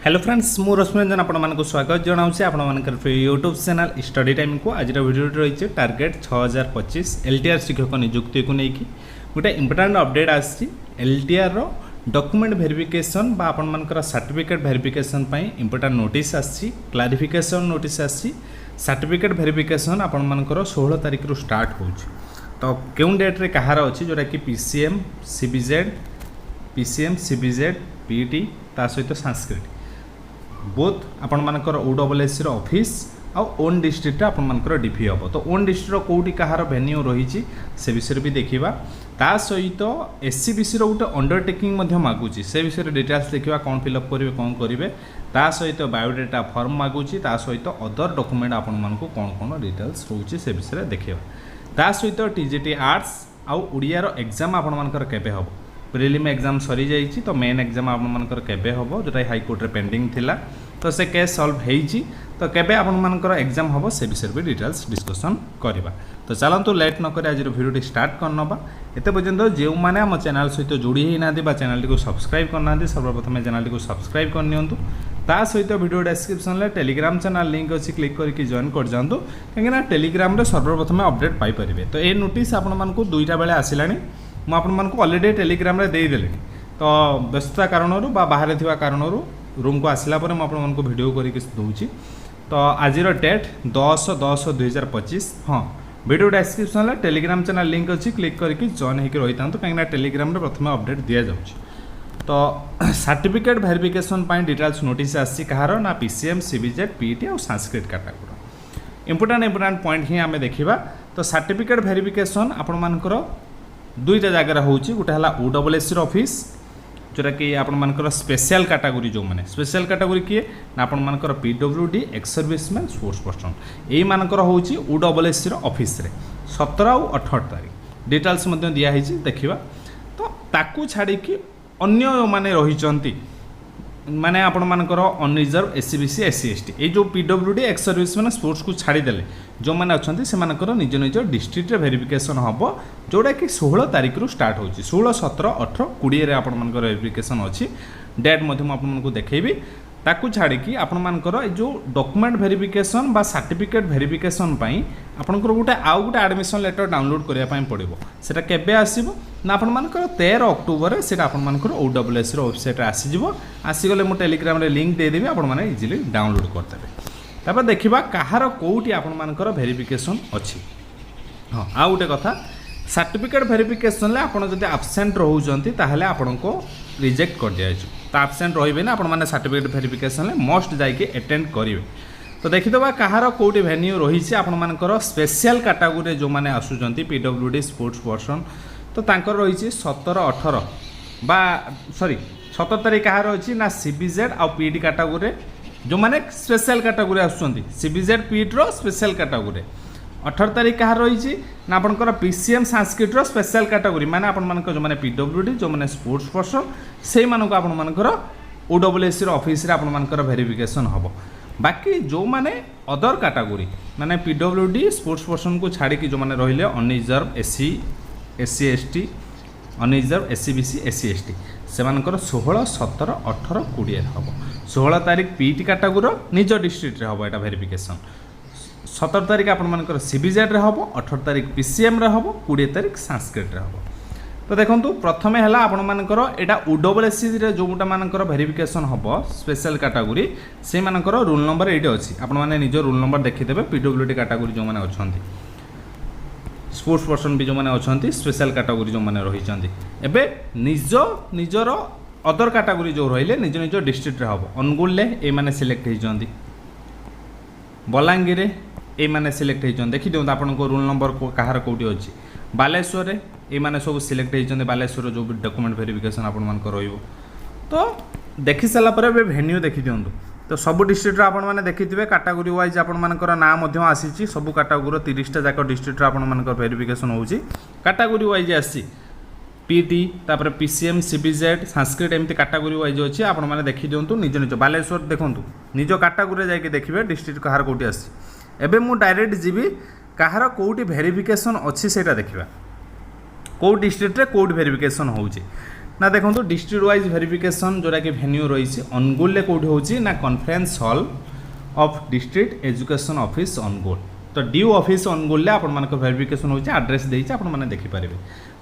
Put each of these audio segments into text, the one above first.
Hello friends मु रश्मिरंजन आपको स्वागत जनाऊँ आप यूट्यूब चैनल स्टडी टाइम को आज वीडियो रही टार्गेट 6025 LTR शिक्षक नियुक्ति को लेकिन गोटे इंपोर्टाट अपडेट आसी LTR रो डॉक्यूमेंट वेरिफिकेशन बा आपनकर सर्टिफिकेट वेरिफिकेशन इंपोर्टाट नोटिस आसी क्लारिफिकेशन नोटिस आसी सर्टिफिकेट वेरिफिकेशन आपनकर 16 तारिख रु स्टार्ट हो तो क्यों डेट रे कहार अच्छी जोटा कि PCM CBZ PET ता सहित संस्कृत बोथ आपण मानकर OCC ऑफिस आ ओन डिस्ट्रिक्ट आपण मानकर डीपी हम तो ओन डिस्ट्रिक्ट कौटी कहार भेन्यू रही से विषय भी देखा ता सहित SEBC गोटे अंडरटेकिंग मागुची से विषय डिटेल्स देखा कौन फिलअप करेंगे कौन करेंगे ता सहित बायोडाटा फॉर्म मागुची ता सहित अदर डॉक्यूमेंट आपण मानक कौन कौन डिटेल्स रोचे से विषय देखा ता सहित TGT आर्ट्स आउ ओडिया रो एग्जाम आपण मानकर केबे हम प्रिलिम एग्जाम सरी जाइए तो मेन एग्जाम आपंकर केबे हम जोटा हाईकोर्ट रे पेंडिंग थिला तो से केस सॉल्व होईची तो केबे आपंकर एग्जाम हम से विषय भी डिटेल्स डिस्कसन करवा तो चलतु लेट नक आज भिडियो स्टार्ट करनबा एते पर्यंत जो मैंने आम चैनल सहित जोड़ी ही ना चैनल को सब्सक्राइब करना सर्वप्रथम चैनल को सब्सक्राइब करनी ता सहित वीडियो डिस्क्रिप्शन में टेलीग्राम चैनल लिंक अच्छी क्लिक करके जॉइन कर जातु कहीं टेलीग्राम रे सर्वप्रथम अपडेट पाइपर तो ये नोटिस आपको 2टा बेले आसिलानी मुझे अलरेडी टेलीग्राम रे देदेली तो व्यस्तता कारण बाहर थी कारण रूम को आसला मुझे वीडियो करके दूसरी तो आज डेट 10/10/2025 हाँ वीडियो डिस्क्रिप्शन में टेलीग्राम चैनल लिंक अच्छी क्लिक करके जॉइन होकर रही था कहीं टेलीग्राम रे प्रथम अपडेट दि जाऊँगी तो सर्टिफिकेट वेरिफिकेशन डिटेल्स नोटिस आसी कहार ना PCM CBZ PET और संस्कृत कैटेगोरी इंपोर्टाट पॉइंट ही आम देखा तो सर्टिफिकेट वेरिफिकेशन आपणकर 2टा जगह होची गोटे हला OCC ऑफिस जोटा कि आपणकर स्पेशल कैटेगरी जो मैंने स्पेशल कैटेगरी किए ना आपणकर PWD ex serviceman sports person यही मानकर होची OCC ऑफिस रे 17 और 18 तारीख डिटेल्स मध्य दिया है देखिबा तो ताकू छाड़ी कि अन्य माने रही माने आपण मानकर अनरिजर्व SEBC SC ST ये जो PWD एक्स सर्विसमैन स्पोर्ट्स को छाड़ीदेले जो मैंने अच्छा से निज निज डिस्ट्रिक्ट वेरिफिकेशन हम जोटा कि 16 तारिख रु स्टार्ट हो 16, 17, 18, 20 आपण वेरिफिकेशन अच्छी डेट आपको देखी ताकू छाड़ी आपणकर जो डॉक्यूमेंट वेरिफिकेशन बा सर्टिफिकेट वेरिफिकेशन आपणकर गोटे आउ गोटे एडमिशन लेटर डाउनलोड करने पड़ो सेटा केबे आसीबो ना आपणकर 13 अक्टोबर से आपणकर OCC वेबसाइट आसीगले मो टेलीग्राम रे लिंक देदेवी आपण इजिली डाउनलोड करदेवे तापर देखिबा कहार कोउटी आपणकर वेरिफिकेशन अच्छी हाँ आउ गोटे कथा सर्टिफिकेट वेरिफिकेशन ले आपण जदि एब्सेंट रहउजंती ताहले आपनको रिजेक्ट कर दिया तो एब्सेंट रहिबे ना आपण माने सर्टिफिकेट वेरिफिकेशन ले मस्ट जाइके अटेंड करिवे तो देखिदबा कहार कोउटी वेन्यू रही छे आपण मानकर स्पेशल कैटेगरी जो माने आसुजंती PWD स्पोर्ट्स पर्सन तो तांकर रही छे 17, 18 बा सॉरी 17 तारिख कहार अछि ना CBZ आ PET कैटेगरी जो माने स्पेशल कैटेगरी आसुजंती CBZ PET रो स्पेशल कैटेगरी 18 तारिख कहार रही ना आपंकर PCM संस्कृत रो स्पेशल कैटेगरी माने आपण मानक जो माने PWD जो माने स्पोर्ट्स पर्सन से मानक आपण मानकर OCC ऑफिस रे आपण मानकर वेरिफिकेशन हबो बाकी जो माने अदर कैटेगरी माने PWD स्पोर्ट्स पर्सन को छाड़ी की जो माने रहिले unreserved SC ST unreserved SEBC SC ST से मानकर 16, 17, 18, 20 हबो 16 तारिख PET कैटेगरी निज डिस्ट्रिक्ट रे हबो एटा वेरिफिकेशन 17 तारिख आपंकर CBZ रे हम 18 तारिख PCM रे हम 20 तारिख संस्कृत रे हम तो देखो प्रथम है आपण मानकर एटा OCC रे जो गोटा मानकर वेरिफिकेशन हम स्पेशल कैटेगरी से मानकर रोल नंबर ये अच्छी आपण माने निज रोल नंबर देखिदेवे PWD कैटेगरी जो माने अछंती स्पोर्ट्स पर्सन भी जो माने अछंती स्पेशल कैटेगरी जो माने रही एबे निजर अदर कैटेगरी जो रहिले निज निज डिस्ट्रिक्ट रे हम अनुगुल ले ए माने सिलेक्ट होइजंती बलांगीर ये मैंने सिलेक्ट होती देखी दिखाँ आपन रोल नंबर कहार कौटी अच्छी बालेश्वर ये मैंने सब सिलेक्ट होती बालेश्वर जो डॉक्यूमेंट वेरिफिकेशन आपण तो देखी सारापर भेन्यू देखी दिंतु तो सब डिस्ट्रिक्ट आपने देखिए कैटेगरी वाइज आपर नाम आसी सब कैटेगरी 30टा जाक डिस्ट्रिक्ट आपर वेरिफिकेशन हो कैटेगरी वाइज आसी PET तापर PCM CBZ संस्कृत एमती कैटेगरी वाइज अच्छी आपने देखी दिंतु निज निज बालेश्वर देखूँ निज कैटेगरी जाके देखिए डिस्ट्रिक्ट कहार कौटी आसी एबे मु डायरेक्ट जीवी कहार कौटी वेरिफिकेशन अच्छी सेटा देखा कौ डिस्ट्रिक्ट रे कौट वेरिफिकेशन होउची ना देखो डिस्ट्रिक्ट वाइज वेरिफिकेशन जोटा कि भेन्यू रही अनुगुल कौटी होची ना conference hall of district education office Angul. तो ड्यू ऑफिस अनुगुल आपण मानक वेरिफिकेशन होची एड्रेस देइछि आपण माने देखि पारिबे।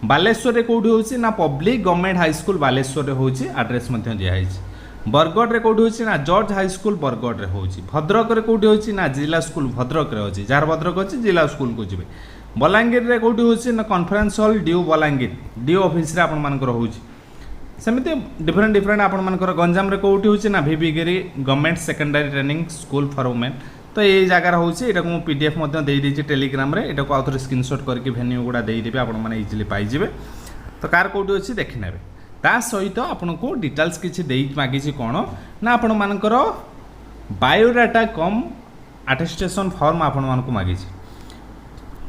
बालेश्वर रे कौटी होची ना public government high school Baleshwar रे होची एड्रेस मध्य दिया हैछि। बरगढ़ रे कौटी होची ना जॉर्ज हाई स्कूल बरगढ़ रे होची। भद्रक रे कौटी होची ना जिला स्कूल भद्रक रे होची जार भद्रक अछि जिला स्कूल को जिवे। बलांगीर रे कौटी होची ना conference hall due Balangir due office रे आपण मानकर होची। सेमती डिफरेंट आपण मानकर गंजाम रे कौटी होची ना भिबिगिरी government secondary training school for women. तो ये जगार होची एटा को पीडीएफ मध्य देई देछि टेलीग्राम रे एटा को आउथरे स्क्रीनशॉट करके भेन्यू गुडा देई देबे आपण माने इजीली पाई जिवे। तो कार कौटी होची देखि नेबे ता सहित आपण को डिटेल्स किछि देई मागी छि कोन ना आपण मानकर बायोडाटा कम अटेस्टेशन फॉर्म आपण मान को मागी छि।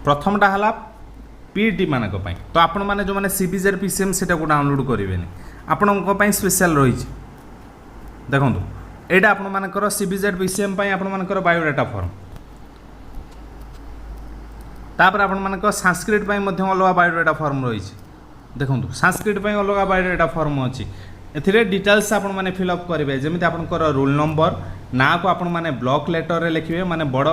प्रथमटा हला पीटी मानक पई तो आपण माने जो माने सीबीजेड पीसीएम सेटा को डाउनलोड करिवेनी आपण को पई स्पेशल रही छि। देखंतु एटा आपण मानकर सीबीजेड पीसीएम पई आपण मानकर बायोडाटा फॉर्म तापर आपण मानकर संस्कृत पई मध्ये अलग बायोडाटा फॉर्म रही छि। देखंतु संस्कृत पई अलग बायोडाटा फॉर्म अछि एथिरे डिटेल्स आपण माने फिल अप करिवे जेमिति आपनकर रोल नंबर ना को आपण माने ब्लॉक लेटर रे लिखिबे माने बड़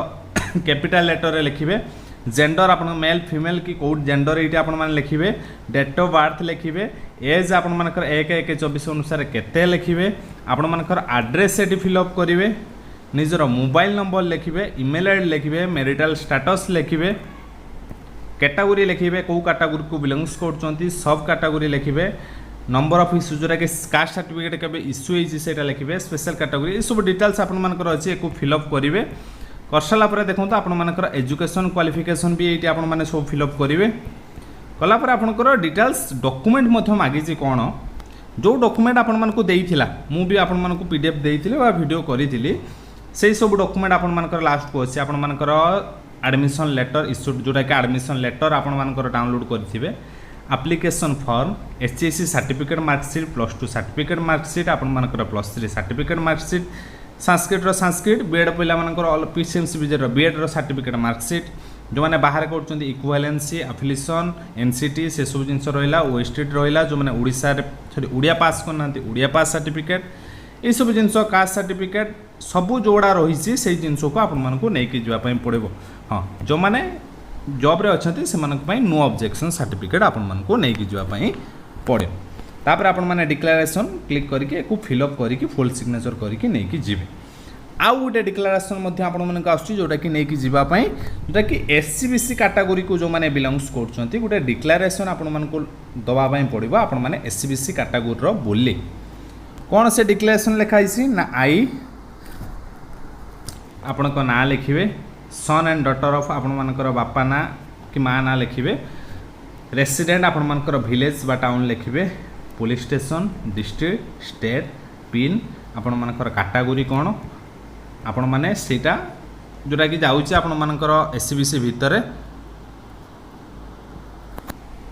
कैपिटल लेटर रे लिखिबे। जेंडर आपण मेल फीमेल की कोड जेंडर एटी आपण माने लिखिबे। डेट ऑफ बर्थ लिखिबे। एज आपण मानकर 1/1/24 अनुसार केते लिखिबे। आपण मानकर एड्रेस एटी फिल अप करिवे। निजर मोबाइल नंबर लिखिबे। ईमेल आईडी लिखिबे। मैरिटल स्टेटस लिखिबे। कैटेगरी लिखिबे कौ कैटेगरी को बिलोंग्स करचंती सब कैटेगरी लिखिबे। नंबर ऑफ इश्यू जोरा के कास्ट सर्टिफिकेट केबे इश्यू होईछि सेटा लिखिबे। स्पेशल कैटेगरी ए सब डिटेल्स आपण मानकर अछि एको फिल अप करिवे। करसाला परे देखो तो आपण मानकर एजुकेशन क्वालिफिकेशन भी एटी आपण माने सब फिल अप करिवे। कला पर आपनकर डिटेल्स डॉक्यूमेंट मध्ये मागी छि कोन जो डॉक्यूमेंट आपण मानको देइथिला मु भी आपण मानको पीडीएफ देइथिले बा वीडियो करिथिली सेही सब डॉक्यूमेंट आपण मानकर लास्ट को अछि आपण मानकर एडमिशन लेटर इश्यूड जोटा कि एडमिशन लेटर आपण मानकर डाउनलोड करथिबे। Application form HSC certificate marksheet +2 certificate marksheet आपण मानकर +3 certificate marksheet Sanskrit Sanskrit BEd पिला मानकर पीसीएम सीबीजे रो बीएड रो सर्टिफिकेट मार्कशीट जो माने बाहर करचंती इक्विवेलेंसी एफिलिएशन एनसीटी से सब जिंस रहिला ओएसटी रहिला जो माने ओडिसा रे सॉरी ओडिया पास करनांती ओडिया पास सर्टिफिकेट ए सब जिंस कास्ट सर्टिफिकेट सब जोड़ा रही से जिनस को आपण मानक नहीं जावाई पड़ो। हाँ जो मैंने जॉब रे अच्छे से नो ऑब्जेक्शन सर्टिफिकेट आपण मानक नहीं जावाई पड़े। तापर आपण माने डिक्लेरेशन क्लिक करके एक फिलअप करके फुल सिग्नेचर करके नहीं जीवे। आउ गोटे डिक्लेरेशन आपण मानक आसुची जोटा कि नहीं जीवाई जोटा कि एससीबीसी कैटेगरी को जो मैंने बिलोंग्स करछंती गोटे डिक्लेरेशन आपण मानक दवाई पड़ो। आपण माने एससीबीसी कैटेगरी रो बोली कौन से डिक्लेरेशन लिखाई ना आई आपण को ना लिखिबे। सन एंड डॉटर ऑफ आपण मानकर बापा ना कि माँ ना लिखिबे। रेसिडेंट आपण मानकर विलेज बा टाउन लिखिबे। Police station district state pin आपण मानकर कैटेगरी कौन आपण माने सेटा जोटा कि जाउची आपण मानकर एससीबीसी भितर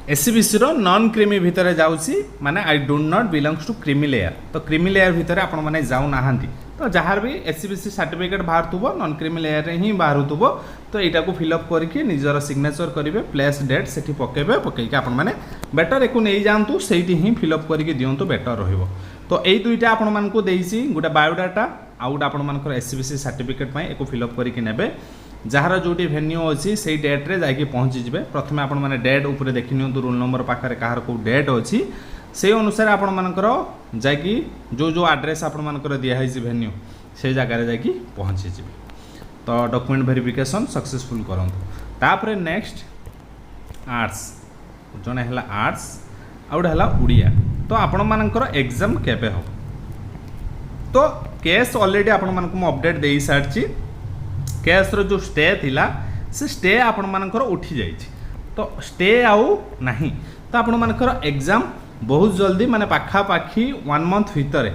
एससीबीसी रो नॉन क्रीमी भितर जाउची माने I do not belongs to creamy layer. तो क्रीमी लेयर भितर आपण माने जाउ नाहांती तो जहाँ भी एससीबीसी सर्टिफिकेट बाहर थुबो नॉन क्रीमी लेयर रे ही बाहर थुबो तो एटा को फिलअप करके निजर सिग्नेचर करिवे प्लेस डेट सेठी पकेबे पकेके आपण माने बेटर एको नै जानतु सेठी ही फिलअप करके दियंतु बेटर रहइबो। तो एई दुईटा आपण मानको देइछि गोटा बायोडाटा आ गोटा आपण मानकर एससीबीसी सर्टिफिकेट पई एको फिलअप करके नेबे। जहाँ जोटी भेन्यू अच्छी से डेट रे जाके पहुँची जिवे। प्रथम आपण माने डेट ऊपर देखि नियंतु रोल नंबर पाखरे कहार को डेट अच्छी से अनुसार आपण मानकर जाकी जो जो एड्रेस आपण मानकर दिया है भेन्यू से जगह जाकी पहुँची जिवे। तो डॉक्यूमेंट वेरिफिकेशन सक्सेसफुल करंतु। तापरे नेक्स्ट आर्ट्स जने हला आर्ट्स आ गोटे हला उड़िया। तो आपण मानकर एग्जाम केबे हो तो केस ऑलरेडी आपण मानक मु अपडेट देई सारची। केस रो जो स्टे थिला से स्टे आपण मानकर उठी जाइछि तो स्टे आउ नहीं तो आपण मानकर एग्जाम बहुत जल्दी माने पाखा पाखी 1 मंथ भितर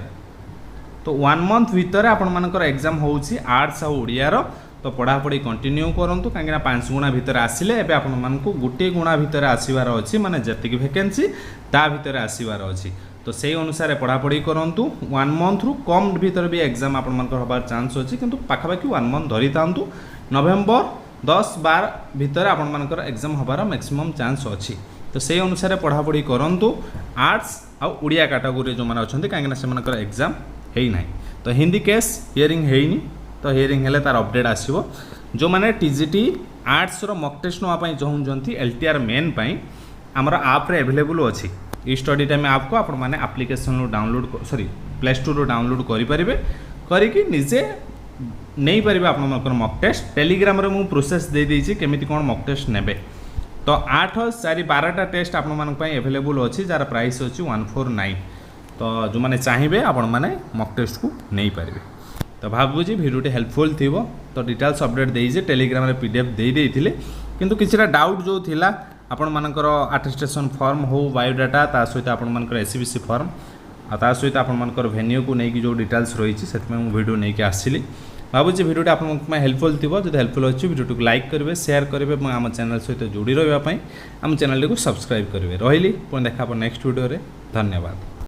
तो 1 मंथ भितर आपण मानकर एग्जाम होउछि आर्ट्स आ उड़िया रो। तो पढ़ा पढ़ी कंटिन्यू करंतु कांगिना 5 गुणा भितर आसिले एबे आपण मानकु गोटे गुणा भितर आसीबार अछि माने जति कि वैकेंसी ता भितर आसीबार अछि। तो से अनुसार पढ़ा पढ़ी करंतु 1 मंथ रु कम भितर भी एग्जाम आपण मानकर होबार चांस अछि किंतु पाखा पाखी 1 मंथ धरि तांतु नवेम्बर 10-12 भितर आपण मानकर एग्जाम होबार मैक्सिमम चांस अछि। तो से अनुसार पढ़ा पढ़ी करंतु आर्ट्स आउ ओडिया कैटेगरी जो मैंने अच्छा कहीं से एग्जाम है ना। तो हिंदी केस हियरिंग है तो हियरिंग हेले तार अपडेट आसो। जो मैंने टीजीटी आर्ट्स मॉक टेस्ट नापी चाहूँगी LTR मेन आमर आप अवेलेबल अच्छी ई स्टडी टाइम आप को आपण मैंने application download sorry play store download करेंगे करके निजे नहीं पारे आप मॉक टेस्ट टेलीग्राम रे मु प्रोसेस दे देछि केमिति कोन मॉक टेस्ट नेबे। तो 8 4 12टा टेस्ट आपण मानक पई अवेलेबल अछि जार प्राइस अछि 149। तो जो माने चाहिए आपण माने मॉक टेस्ट को नहीं पारे। तो भाबुजी भिडियोटी हेल्पफुल थिबो। तो डिटेल्स अपडेट देइजे टेलीग्राम रे PDF दे देइथिले किंतु किछटा डाउट जो थिला आपण मानकर अटेस्टेशन फॉर्म हो बायोडाटा ता सहित आपण मानकर SEBC फॉर्म आ ता सहित आपण मानकर वेन्यू को नहीं जो डिटेल्स रही है वीडियो नहीं कि आसली। भावुँ भिडियोटी आप हेल्पफुल थी जो हेल्पफुल अच्छी भिडियो को लाइक करेंगे शेयर करेंगे आम चैनल सहित जोड़ी रही आम चैनल को सब्सक्राइब करेंगे। रही पुणी देखा नेक्स्ट वीडियो रे। धन्यवाद।